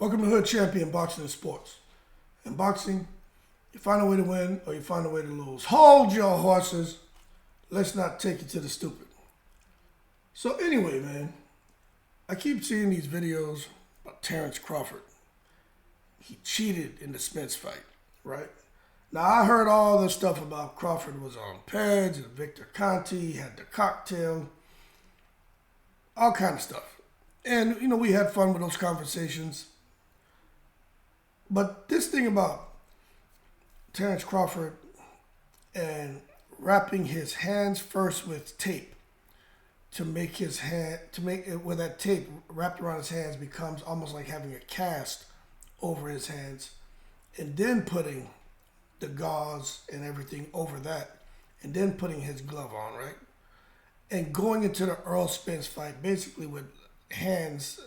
Welcome to Hood Champion Boxing and Sports. In boxing, you find a way to win or you find a way to lose. Hold your horses. Let's not take it to the stupid. So anyway, man, I keep seeing these videos about Terence Crawford. He cheated in the Spence fight, right? Now, I heard all this stuff about Crawford was on Peds and Victor Conti, had the cocktail, all kind of stuff. And, we had fun with those conversations. But this thing about Terence Crawford and wrapping his hands first with tape to make it where that tape wrapped around his hands becomes almost like having a cast over his hands, and then putting the gauze and everything over that, and then putting his glove on, right? And going into the Earl Spence fight basically with hands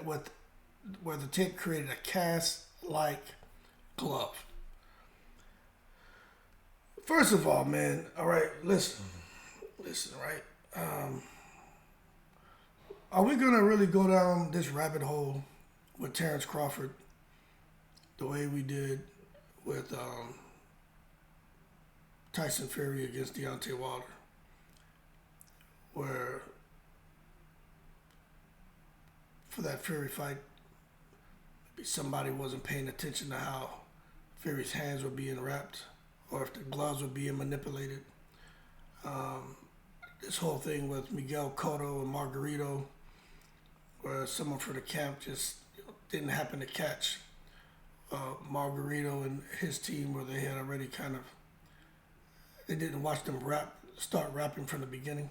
where the tape created a cast-like glove. First of all, man, all right, listen, right? Are we gonna really go down this rabbit hole with Terence Crawford the way we did with Tyson Fury against Deontay Wilder, where for that Fury fight, maybe somebody wasn't paying attention to how Fury's hands were being wrapped or if the gloves were being manipulated. This whole thing with Miguel Cotto and Margarito, where someone for the camp just didn't happen to catch Margarito and his team, where they had already they didn't watch them start rapping from the beginning.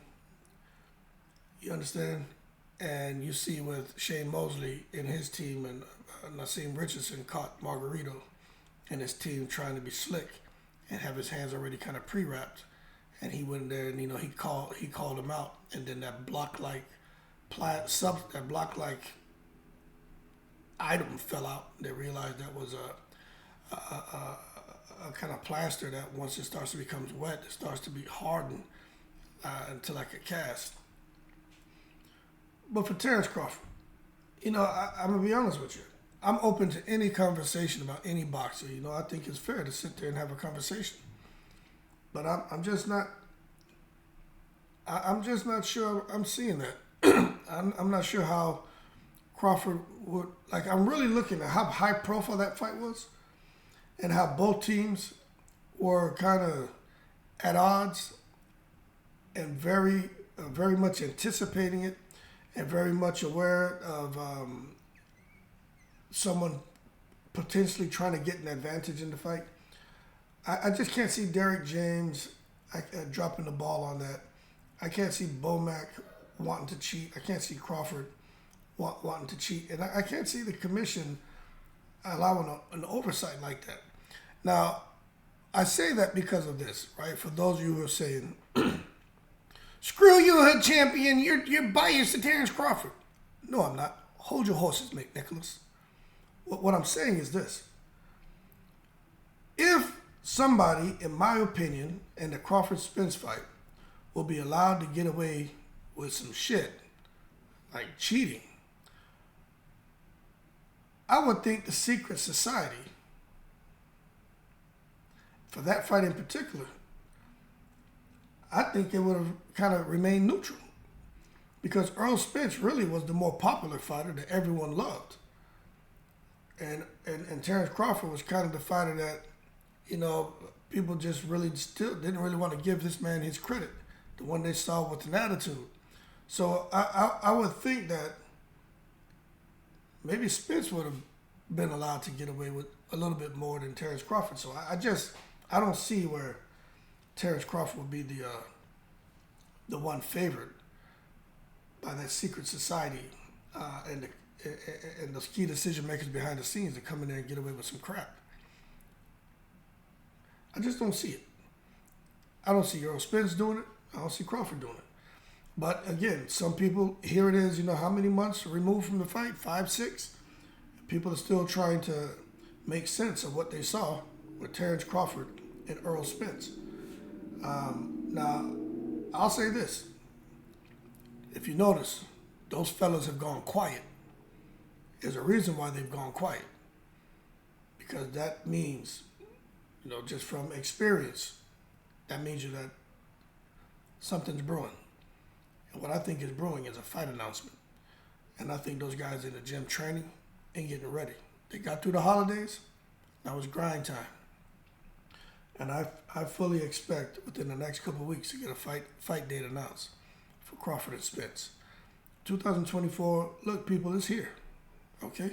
You understand? And you see with Shane Mosley and his team, and Nassim Richardson caught Margarito and his team trying to be slick and have his hands already kind of pre-wrapped. And he went there and he called him out, and then that block-like item fell out. They realized that was a kind of plaster that once it starts to become wet, it starts to be hardened into like a cast. But for Terence Crawford, I'm gonna be honest with you. I'm open to any conversation about any boxer. I think it's fair to sit there and have a conversation. But I'm just not sure I'm seeing that. I'm not sure how Crawford would, I'm really looking at how high profile that fight was and how both teams were kind of at odds and very much anticipating it and very much aware of someone potentially trying to get an advantage in the fight. I just can't see Derek James dropping the ball on that. I can't see Bomac wanting to cheat. I can't see Crawford wanting to cheat. And I can't see the commission allowing an oversight like that. Now, I say that because of this, right? For those of you who are saying, screw you, Hood Champion, you're biased to Terence Crawford. No, I'm not. Hold your horses, McNicholas. What I'm saying is this. If somebody, in my opinion, in the Crawford-Spence fight will be allowed to get away with some shit, like cheating, I would think the secret society, for that fight in particular, I think it would have kind of remained neutral. Because Earl Spence really was the more popular fighter that everyone loved. And Terence Crawford was kind of the fighter that, people just really still didn't really want to give this man his credit, the one they saw with an attitude. So I would think that maybe Spence would have been allowed to get away with a little bit more than Terence Crawford. So I don't see where Terence Crawford would be the one favored by that secret society and those key decision makers behind the scenes to come in there and get away with some crap. I just don't see it. I don't see Earl Spence doing it. I don't see Crawford doing it. But again, some people, here it is, how many months removed from the fight? 5, 6? People are still trying to make sense of what they saw with Terence Crawford and Earl Spence. Now, I'll say this. If you notice, those fellas have gone quiet there's a reason why they've gone quiet. Because that means, just from experience, that means that something's brewing. And what I think is brewing is a fight announcement. And I think those guys in the gym training and getting ready. They got through the holidays. Now it's grind time. And I fully expect within the next couple of weeks to get a fight date announced for Crawford and Spence. 2024, look, people, it's here. Okay?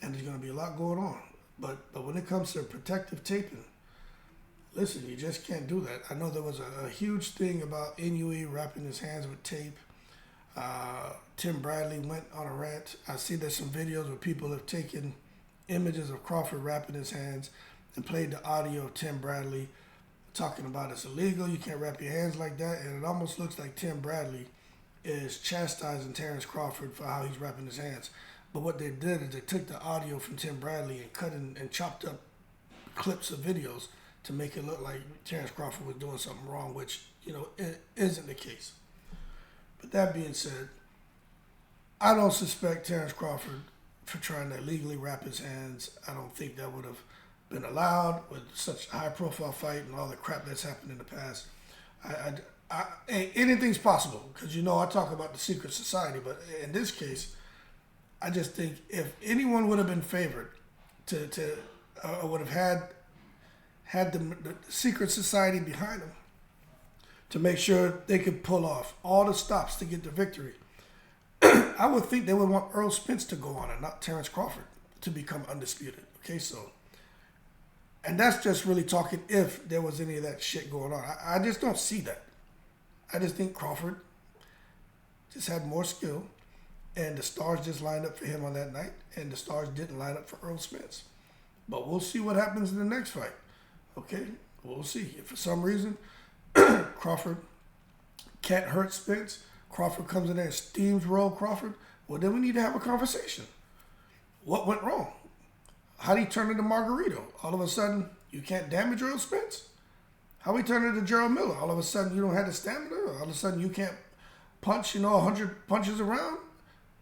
And there's going to be a lot going on. But when it comes to protective taping, listen, you just can't do that. I know there was a huge thing about Inoue wrapping his hands with tape. Tim Bradley went on a rant. I see there's some videos where people have taken images of Crawford wrapping his hands and played the audio of Tim Bradley talking about it's illegal, you can't wrap your hands like that. And it almost looks like Tim Bradley is chastising Terence Crawford for how he's wrapping his hands. But what they did is they took the audio from Tim Bradley and cut and chopped up clips of videos to make it look like Terence Crawford was doing something wrong, which, it isn't the case. But that being said, I don't suspect Terence Crawford for trying to illegally wrap his hands. I don't think that would have been allowed with such a high-profile fight and all the crap that's happened in the past. Anything's possible because, I talk about the secret society, but in this case, I just think if anyone would have been favored would have had the secret society behind them to make sure they could pull off all the stops to get the victory, I would think they would want Errol Spence to go on and not Terence Crawford to become undisputed. Okay, so, and that's just really talking if there was any of that shit going on. I just don't see that. I just think Crawford just had more skill. And the stars just lined up for him on that night, and the stars didn't line up for Errol Spence. But we'll see what happens in the next fight. Okay? We'll see. If for some reason Crawford can't hurt Spence, Crawford comes in there and steams roll Crawford, well, then we need to have a conversation. What went wrong? How did he turn into Margarito? All of a sudden, you can't damage Errol Spence? How he turn into Gerald Miller? All of a sudden, you don't have the stamina? All of a sudden, you can't punch, 100 punches around?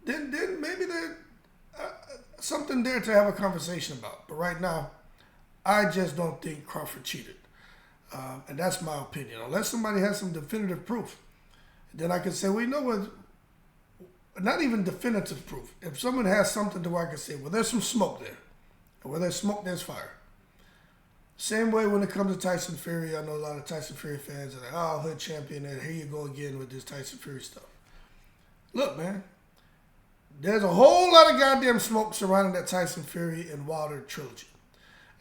Then maybe there's something there to have a conversation about. But right now, I just don't think Crawford cheated. And that's my opinion. Unless somebody has some definitive proof, then I can say, well, you know what? Not even definitive proof. If someone has something to where I can say, well, there's some smoke there. And where there's smoke, there's fire. Same way when it comes to Tyson Fury. I know a lot of Tyson Fury fans are like, oh, hood champion, and here you go again with this Tyson Fury stuff. Look, man. There's a whole lot of goddamn smoke surrounding that Tyson Fury and Wilder trilogy.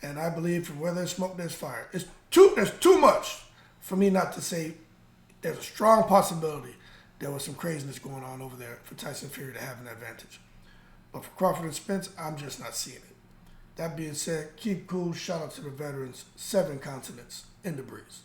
And I believe from where there's smoke, there's fire. There's too much for me not to say there's a strong possibility there was some craziness going on over there for Tyson Fury to have an advantage. But for Crawford and Spence, I'm just not seeing it. That being said, keep cool. Shout out to the veterans. 7 continents in the breeze.